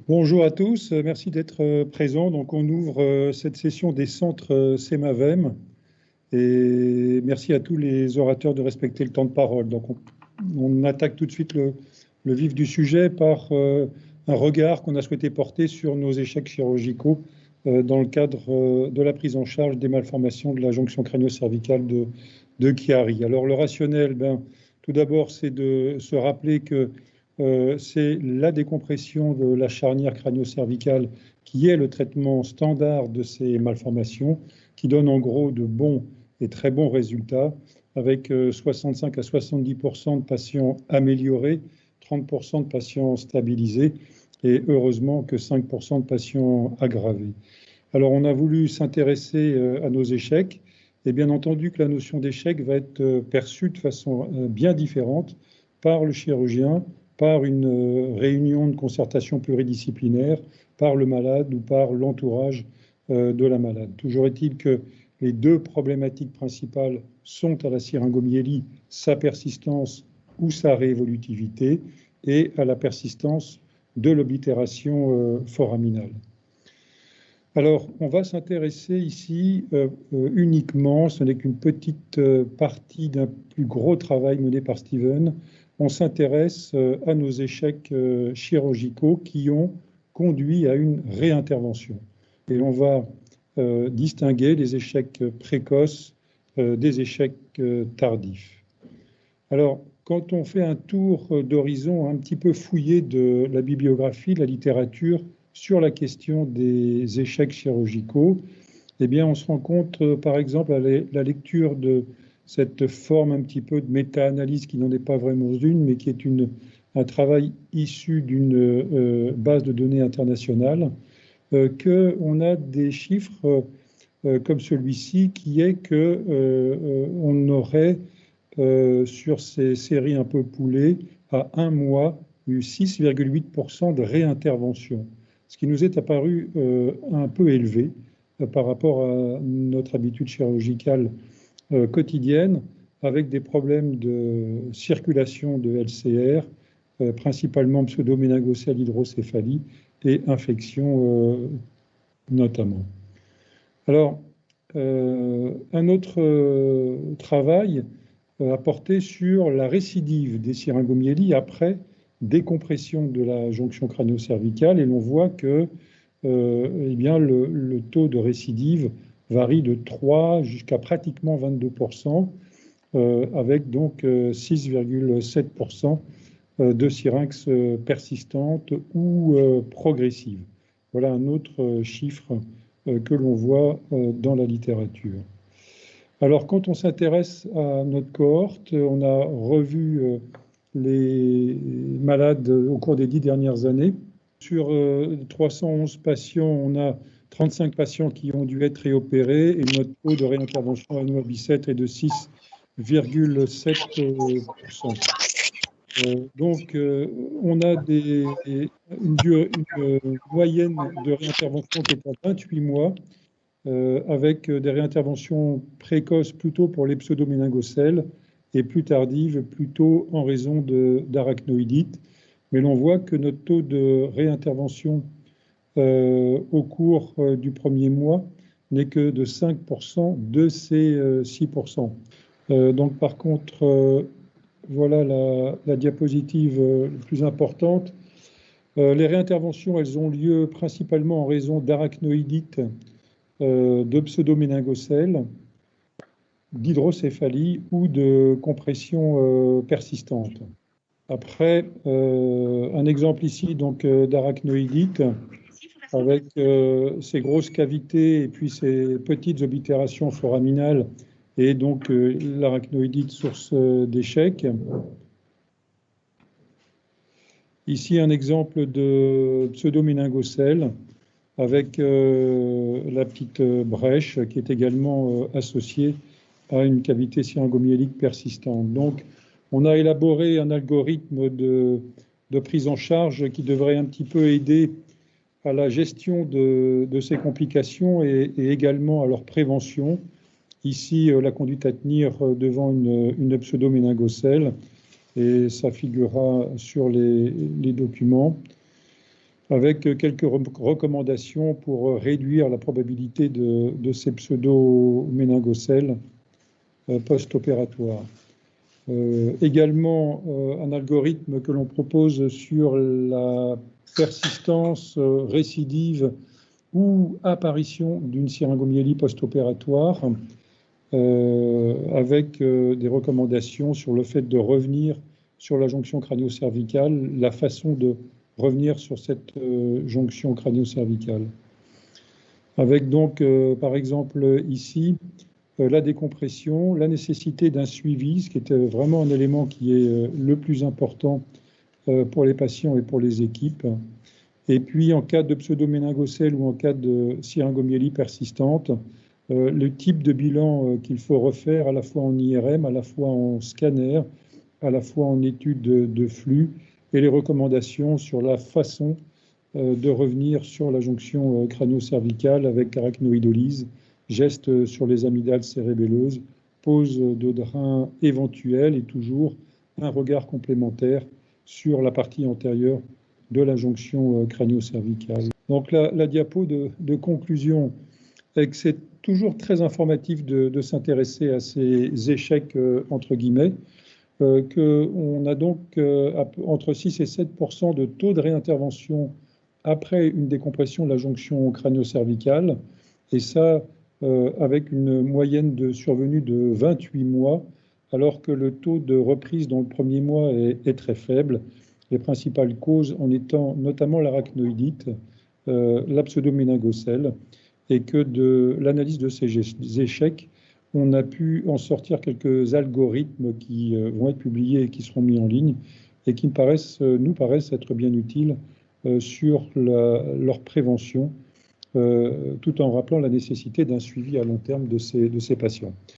Bonjour à tous, merci d'être présents. Donc, on ouvre cette session des centres CEMAVEM et merci à tous les orateurs de respecter le temps de parole. Donc, on attaque tout de suite le vif du sujet par un regard qu'on a souhaité porter sur nos échecs chirurgicaux dans le cadre de la prise en charge des malformations de la jonction crânio-cervicale de Chiari. Alors, le rationnel, tout d'abord, c'est de se rappeler que c'est la décompression de la charnière crânio-cervicale qui est le traitement standard de ces malformations, qui donne en gros de bons et très bons résultats, avec 65 à 70% de patients améliorés, 30% de patients stabilisés, et heureusement que 5% de patients aggravés. Alors on a voulu s'intéresser à nos échecs, et bien entendu que la notion d'échec va être perçue de façon bien différente par le chirurgien, par une réunion de concertation pluridisciplinaire, par le malade ou par l'entourage de la malade. Toujours est-il que les deux problématiques principales sont à la syringomyélie, sa persistance ou sa réévolutivité, et à la persistance de l'oblitération foraminale. Alors, on va s'intéresser ici uniquement, ce n'est qu'une petite partie d'un plus gros travail mené par Steven. On s'intéresse à nos échecs chirurgicaux qui ont conduit à une réintervention. Et on va distinguer les échecs précoces des échecs tardifs. Alors, quand on fait un tour d'horizon un petit peu fouillé de la bibliographie, de la littérature, sur la question des échecs chirurgicaux, eh bien, on se rend compte, par exemple, à la lecture de cette forme un petit peu de méta-analyse qui n'en est pas vraiment une, mais qui est un travail issu d'une base de données internationale, qu'on a des chiffres comme celui-ci, qui est qu'on aurait, sur ces séries un peu poulées, à un mois, eu 6,8% de réintervention, ce qui nous est apparu un peu élevé par rapport à notre habitude chirurgicale quotidienne, avec des problèmes de circulation de LCR, principalement pseudoméningocèle hydrocéphalie et infection notamment. Alors, un autre travail a porté sur la récidive des syringomyélies après décompression de la jonction crânio-cervicale, et l'on voit que eh bien, le taux de récidive varie de 3 jusqu'à pratiquement 22%, avec donc 6,7% de syrinx persistante ou progressive. Voilà un autre chiffre que l'on voit dans la littérature. Alors, quand on s'intéresse à notre cohorte, on a revu les malades au cours des 10 dernières années. Sur 311 patients, on a 35 patients qui ont dû être réopérés et notre taux de réintervention annuel bisètre est de 6,7%. Donc, on a une moyenne de réintervention qui est à 28 mois, avec des réinterventions précoces plutôt pour les pseudoméningocèles et plus tardives plutôt en raison d'arachnoïdite. Mais l'on voit que notre taux de réintervention au cours du premier mois n'est que de 5% de ces 6%. Donc par contre, voilà la diapositive la plus importante. Les réinterventions, elles ont lieu principalement en raison d'arachnoïdite, de pseudoméningocèle, d'hydrocéphalie ou de compression persistante. Après, un exemple ici donc d'arachnoïdite avec ces grosses cavités et puis ces petites oblitérations foraminales et donc l'arachnoïdite source d'échec. Ici un exemple de pseudoméningocèle avec la petite brèche qui est également associée à une cavité syringomyélique persistante. Donc, on a élaboré un algorithme de prise en charge qui devrait un petit peu aider à la gestion de ces complications et également à leur prévention. Ici, la conduite à tenir devant une pseudoméningocèle, et ça figurera sur les documents. avec quelques recommandations pour réduire la probabilité de ces pseudo-méningocèles post-opératoires. Également, un algorithme que l'on propose sur la persistance, récidive ou apparition d'une syringomyélie post-opératoire, avec des recommandations sur le fait de revenir sur la jonction crânio-cervicale, la façon de revenir sur cette jonction crânio-cervicale. Avec donc, par exemple, ici, la décompression, la nécessité d'un suivi, ce qui est vraiment un élément qui est le plus important pour les patients et pour les équipes. Et puis, en cas de pseudoméningocèle ou en cas de syringomyélie persistante, le type de bilan qu'il faut refaire à la fois en IRM, à la fois en scanner, à la fois en étude de flux, et les recommandations sur la façon de revenir sur la jonction crânio-cervicale avec arachnoïdolyse, geste sur les amygdales cérébelleuses, pose de drain éventuel et toujours un regard complémentaire sur la partie antérieure de la jonction crânio-cervicale. Donc la diapo de conclusion est que c'est toujours très informatif de s'intéresser à ces échecs entre guillemets, qu'on a donc entre 6 et 7% de taux de réintervention après une décompression de la jonction crânio-cervicale, et ça avec une moyenne de survenue de 28 mois, alors que le taux de reprise dans le premier mois est très faible, les principales causes en étant notamment l'arachnoïdite, la pseudoméningocèle, et que de l'analyse de ces échecs, on a pu en sortir quelques algorithmes qui vont être publiés et qui seront mis en ligne, et qui nous paraissent être bien utiles sur leur prévention, tout en rappelant la nécessité d'un suivi à long terme de ces patients.